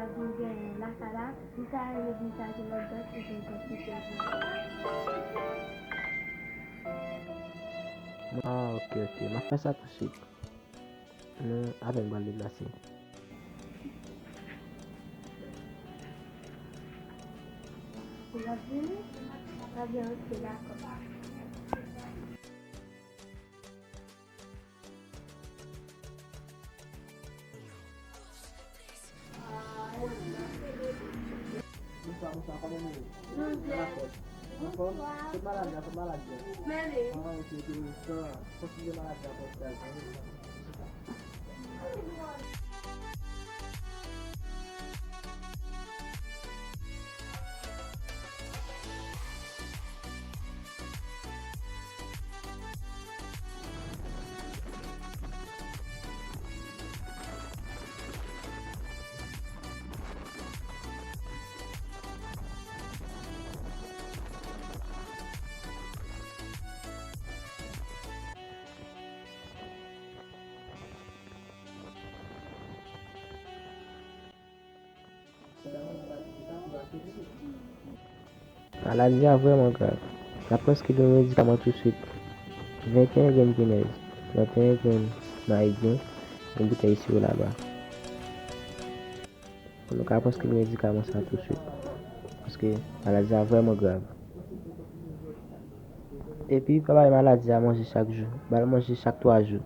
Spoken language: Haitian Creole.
pour la salade, ça a une visage de l'autre, c'est une petite Ah, ok. Ma fè sa tout suite. Nou avèn ban de glase. La vue, la bien aussi d'accord. Mary. Maladi a vreman grav. La preske de medikaman tout suite. 21 gen Guinness, 21 gen Maïdien, une bouteille ici ou là-bas. Nou ka preske de medikaman sa tout suite. Paske maladi a vreman grav. E pi, pa ba maladi a manje chak jou. Ba manje chak 3 jou.